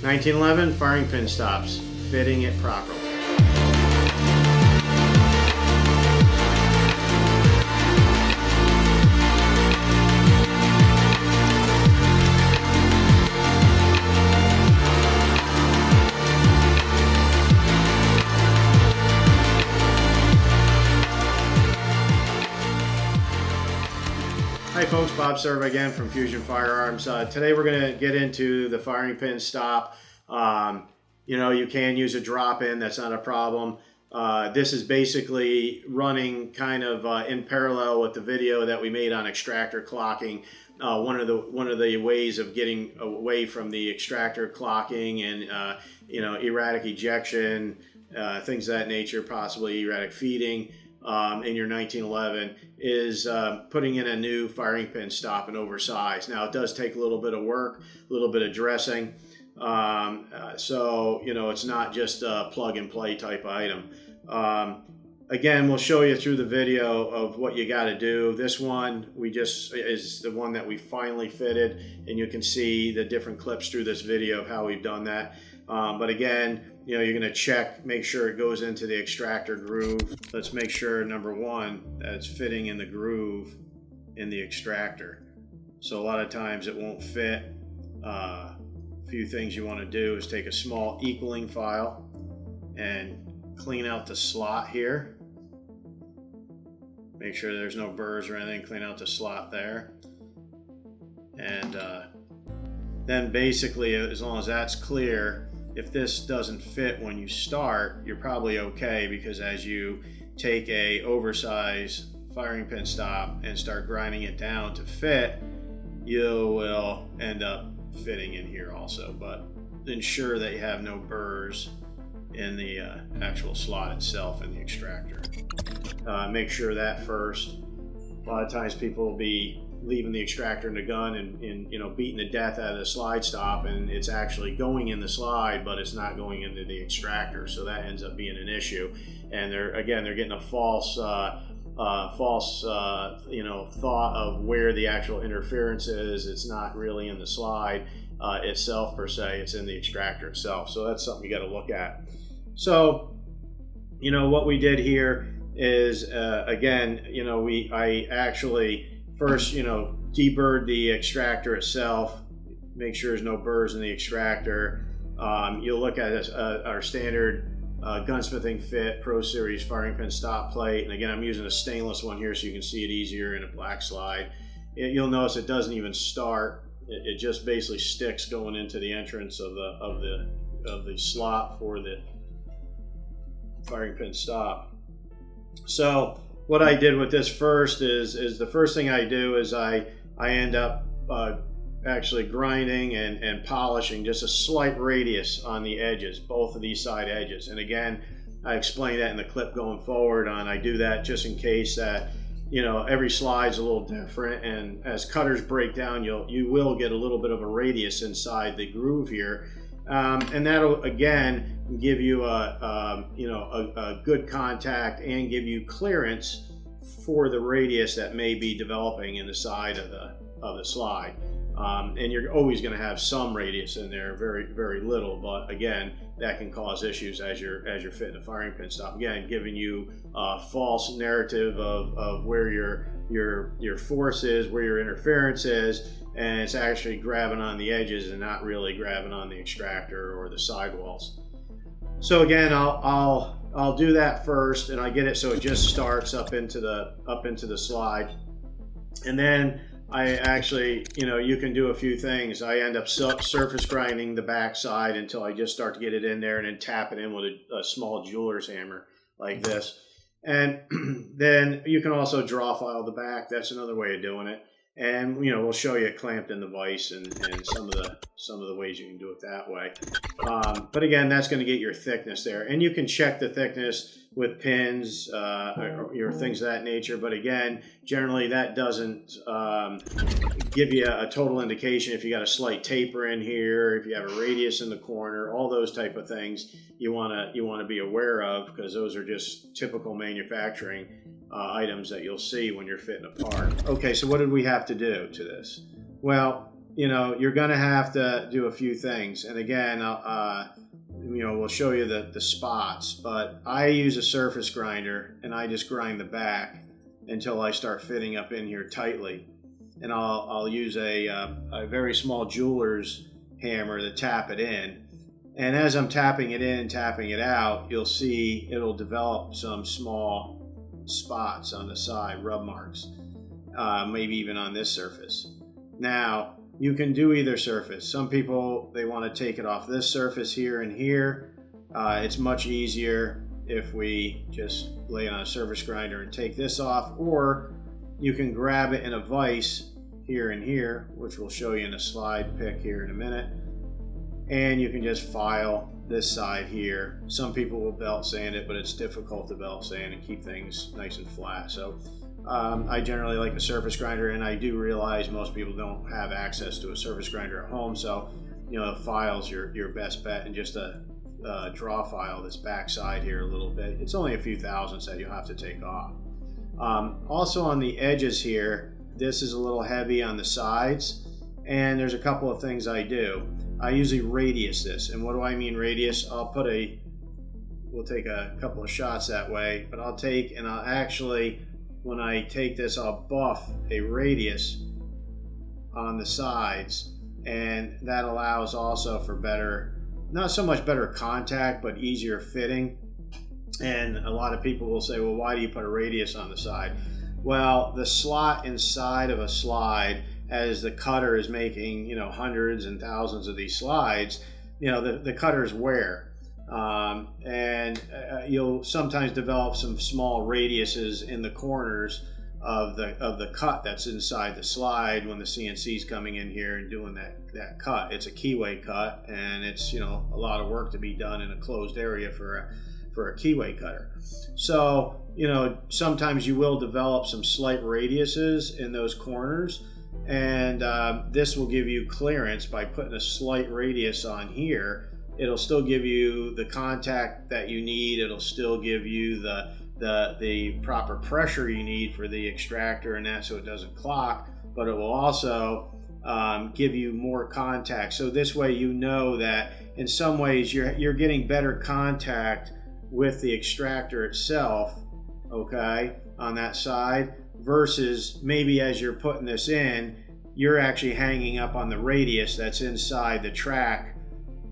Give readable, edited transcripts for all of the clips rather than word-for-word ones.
1911 firing pin stops, fitting it properly. Hi folks, Bob Serva again from Fusion Firearms. Today we're going to get into the firing pin stop. You can use a drop-in, that's not a problem. This is basically running kind of in parallel with the video that we made on extractor clocking. One of the ways of getting away from the extractor clocking and erratic ejection, things of that nature, possibly erratic feeding. In your 1911 is putting in a new firing pin stop and oversize. Now it does take a little bit of work, a little bit of dressing, so it's not just a plug and play type item. Again, we'll show you through the video of what you got to do. This one is the one that we finally fitted, and you can see the different clips through this video of how we've done that. But again, you're going to check, make sure it goes into the extractor groove. Let's make sure, number one, that it's fitting in the groove in the extractor. So a lot of times it won't fit. A few things you want to do is take a small equaling file and clean out the slot here. Make sure there's no burrs or anything, clean out the slot there. And then basically, as long as that's clear, if this doesn't fit when you start, you're probably okay, because as you take a oversized firing pin stop and start grinding it down to fit, you will end up fitting in here also. But ensure that you have no burrs in the actual slot itself in the extractor. Make sure that first. A lot of times people will be leaving the extractor in the gun and beating the death out of the slide stop, and it's actually going in the slide, but it's not going into the extractor, so that ends up being an issue. And they're getting a false thought of where the actual interference is. It's not really in the slide itself per se, it's in the extractor itself. So that's something you got to look at. So what we did here is I actually first, deburred the extractor itself, make sure there's no burrs in the extractor. You'll look at our standard gunsmithing fit Pro Series firing pin stop plate. And again, I'm using a stainless one here so you can see it easier in a black slide. You'll notice it doesn't even start. It just basically sticks going into the entrance of the slot for the firing pin stop. So what I did with this first is the first thing I do is I end up actually grinding and polishing just a slight radius on the edges, both of these side edges. And again, I explained that in the clip going forward on. I do that just in case that every slide's a little different, and as cutters break down, you will get a little bit of a radius inside the groove here. And that'll again give you a good contact and give you clearance for the radius that may be developing in the side of the slide. And you're always going to have some radius in there, very, very little, but again, that can cause issues as you're fitting a firing pin stop. Again, giving you a false narrative of where your force is, where your interference is, and it's actually grabbing on the edges and not really grabbing on the extractor or the sidewalls. So again, I'll do that first, and I get it so it just starts up into the slide, and then I actually, you can do a few things. I end up surface grinding the back side until I just start to get it in there, and then tap it in with a small jeweler's hammer like this. And then you can also draw file the back. That's another way of doing it. And we'll show you it clamped in the vise and some of the ways you can do it that way. But again, that's going to get your thickness there, and you can check the thickness with pins or things of that nature. But again, generally that doesn't give you a total indication. If you got a slight taper in here, if you have a radius in the corner, all those type of things you want to be aware of, because those are just typical manufacturing items that you'll see when you're fitting a part. Okay, so what did we have to do to this? Well, you're going to have to do a few things. And again, we'll show you the spots, but I use a surface grinder and I just grind the back until I start fitting up in here tightly. And I'll use a very small jeweler's hammer to tap it in. And as I'm tapping it in and tapping it out, you'll see it'll develop some small spots on the side, rub marks, maybe even on this surface. Now, you can do either surface. Some people, they want to take it off this surface here and here. It's much easier if we just lay it on a surface grinder and take this off, or you can grab it in a vise here and here, which we'll show you in a slide pick here in a minute, and you can just file this side here. Some people will belt sand it, but it's difficult to belt sand and keep things nice and flat. So I generally like a surface grinder, and I do realize most people don't have access to a surface grinder at home, so the file's your best bet, and just a draw file this back side here a little bit. It's only a few thousandths that you'll have to take off. Also on the edges here, this is a little heavy on the sides, and there's a couple of things I do. I usually radius this, and what do I mean radius? We'll take a couple of shots that way, but I'll actually, when I take this, I'll buff a radius on the sides, and that allows also for better, not so much better contact, but easier fitting. And a lot of people will say, well, why do you put a radius on the side? Well, the slot inside of a slide, as the cutter is making, hundreds and thousands of these slides, the cutters wear. And you'll sometimes develop some small radiuses in the corners of the cut that's inside the slide when the CNC is coming in here and doing that cut. It's a keyway cut, and it's a lot of work to be done in a closed area for a keyway cutter. So sometimes you will develop some slight radiuses in those corners, and this will give you clearance by putting a slight radius on here. It'll still give you the contact that you need. It'll still give you the proper pressure you need for the extractor and that, so it doesn't clock, but it will also give you more contact. So this way that in some ways you're getting better contact with the extractor itself, okay, on that side, versus maybe as you're putting this in, you're actually hanging up on the radius that's inside the track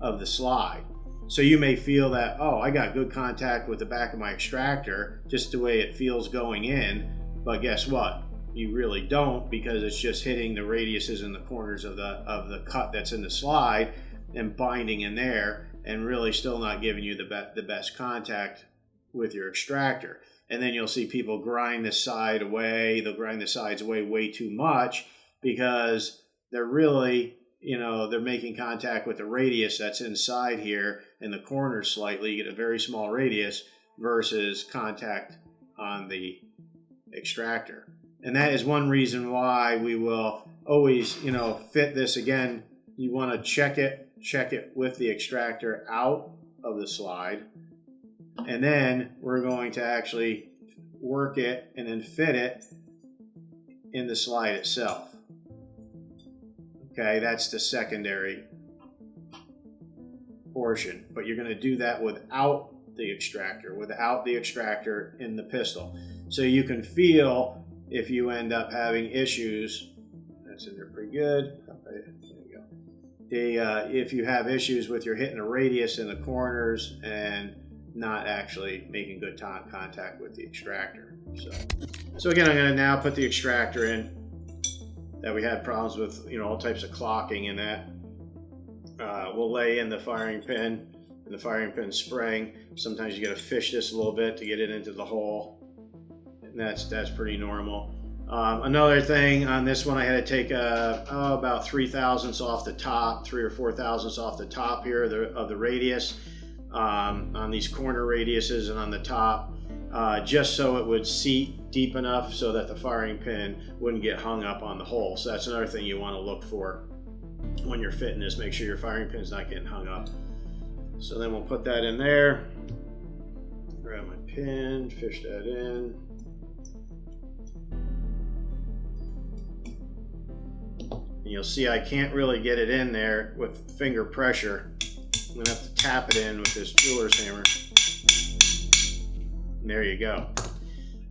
of the slide. So you may feel that, oh, I got good contact with the back of my extractor, just the way it feels going in, but guess what? You really don't, because it's just hitting the radiuses in the corners of the cut that's in the slide and binding in there, and really still not giving you the best contact with your extractor. And then you'll see people grind the side away. They'll grind the sides away way too much because they're really, they're making contact with the radius that's inside here in the corners slightly. You get a very small radius versus contact on the extractor. And that is one reason why we will always, fit this again. You want to check it with the extractor out of the slide. And then we're going to actually work it and then fit it in the slide itself. Okay, that's the secondary portion. But you're going to do that without the extractor in the pistol. So you can feel if you end up having issues. That's in there pretty good. There you go. If you have issues with you're hitting a radius in the corners and not actually making good contact with the extractor. So again, I'm going to now put the extractor in that we had problems with, all types of clocking in that. We'll lay in the firing pin and the firing pin spring. Sometimes you got to fish this a little bit to get it into the hole, and that's pretty normal. Another thing on this one, I had to take about 3 thousandths off the top, 3 or 4 thousandths off the top here of the radius. On these corner radiuses and on the top, just so it would seat deep enough so that the firing pin wouldn't get hung up on the hole. So that's another thing you want to look for when you're fitting this. Make sure your firing pin's not getting hung up. So then we'll put that in there. Grab my pin, fish that in. And you'll see I can't really get it in there with finger pressure. I'm gonna have to tap it in with this jeweler's hammer. And there you go.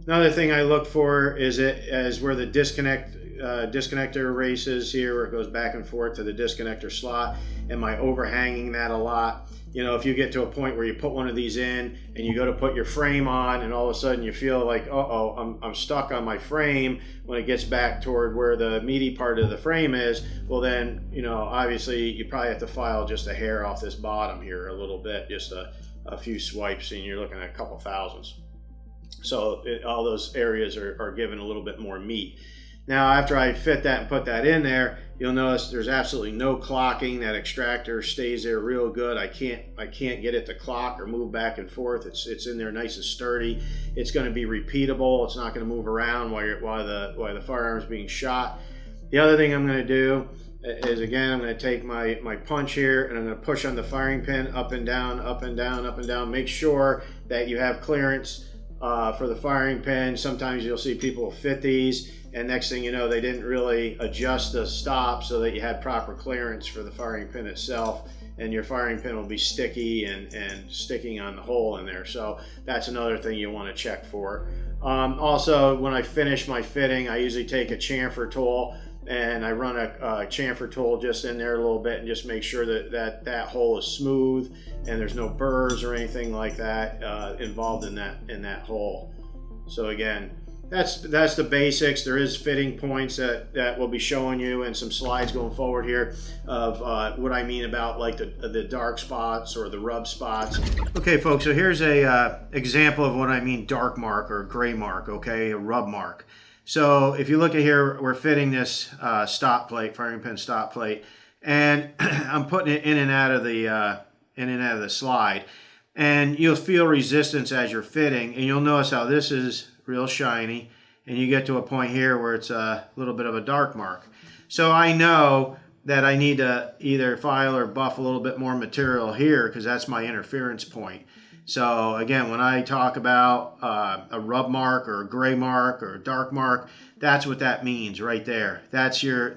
Another thing I look for is where the disconnector erases here, where it goes back and forth to the disconnector slot. Am I overhanging that a lot? You know, if you get to a point where you put one of these in and you go to put your frame on and all of a sudden you feel like, uh-oh, I'm stuck on my frame when it gets back toward where the meaty part of the frame is, well then, you know, obviously you probably have to file just a hair off this bottom here a little bit, just a few swipes, and you're looking at a couple thousandths. So all those areas are given a little bit more meat. Now, after I fit that and put that in there, you'll notice there's absolutely no clocking. That extractor stays there real good. I can't get it to clock or move back and forth. It's in there nice and sturdy. It's going to be repeatable. It's not going to move around while the firearm is being shot. The other thing I'm going to do is, again, I'm going to take my punch here and I'm going to push on the firing pin up and down, up and down, up and down. Make sure that you have clearance for the firing pin. Sometimes you'll see people fit these, and next thing you know, they didn't really adjust the stop so that you had proper clearance for the firing pin itself, and your firing pin will be sticky and sticking on the hole in there. So that's another thing you want to check for. Also, when I finish my fitting, I usually take a chamfer tool and I run a chamfer tool just in there a little bit and just make sure that hole is smooth and there's no burrs or anything like that involved in that hole. So again, that's the basics. There is fitting points that we'll be showing you in some slides going forward here of what I mean about like the dark spots or the rub spots. Okay, folks, so here's a example of what I mean dark mark or gray mark, okay, a rub mark. So if you look at here, we're fitting this stop plate, firing pin stop plate, and I'm putting it in and out of the slide, and you'll feel resistance as you're fitting, and you'll notice how this is real shiny, and you get to a point here where it's a little bit of a dark mark. So I know that I need to either file or buff a little bit more material here because that's my interference point. So again, when I talk about a rub mark or a gray mark or a dark mark, that's what that means right there. That's your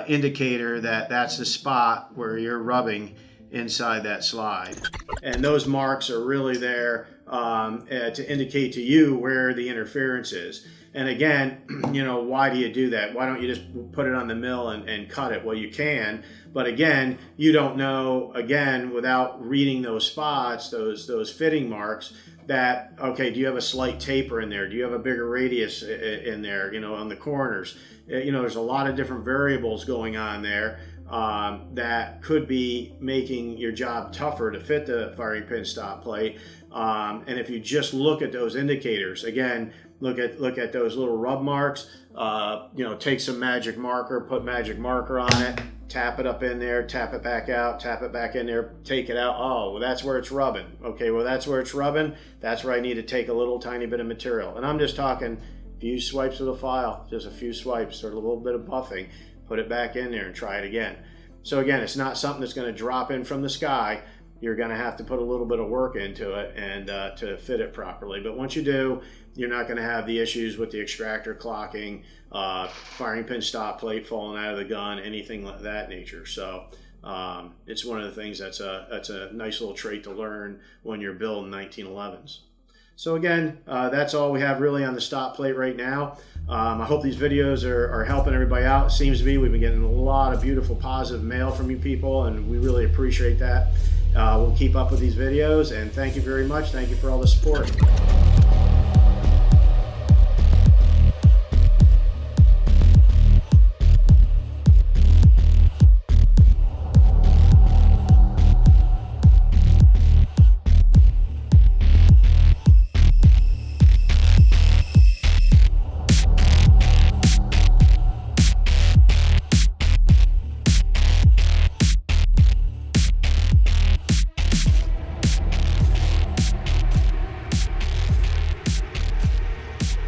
indicator that that's the spot where you're rubbing inside that slide. And those marks are really there to indicate to you where the interference is. And again, you know, why do you do that? Why don't you just put it on the mill and cut it? Well, you can, but again, you don't know, again, without reading those spots, those fitting marks, that, okay, do you have a slight taper in there? Do you have a bigger radius in there, you know, on the corners? You know, there's a lot of different variables going on there that could be making your job tougher to fit the firing pin stop plate. And if you just look at those indicators, again, look at those little rub marks, you know, take some magic marker, put magic marker on it, tap it up in there, tap it back out, tap it back in there, take it out. Oh, well, that's where it's rubbing. Okay, well, that's where it's rubbing. That's where I need to take a little tiny bit of material. And I'm just talking a few swipes of the file, just a few swipes or a little bit of buffing, put it back in there and try it again. So again, it's not something that's going to drop in from the sky. You're going to have to put a little bit of work into it and to fit it properly. But once you do, you're not going to have the issues with the extractor clocking, firing pin stop plate falling out of the gun, anything like that nature. So it's one of the things that's a nice little trait to learn when you're building 1911s. So again, that's all we have really on the stop plate right now. I hope these videos are helping everybody out. It seems to be. We've been getting a lot of beautiful positive mail from you people, and we really appreciate that. We'll keep up with these videos, and thank you very much. Thank you for all the support.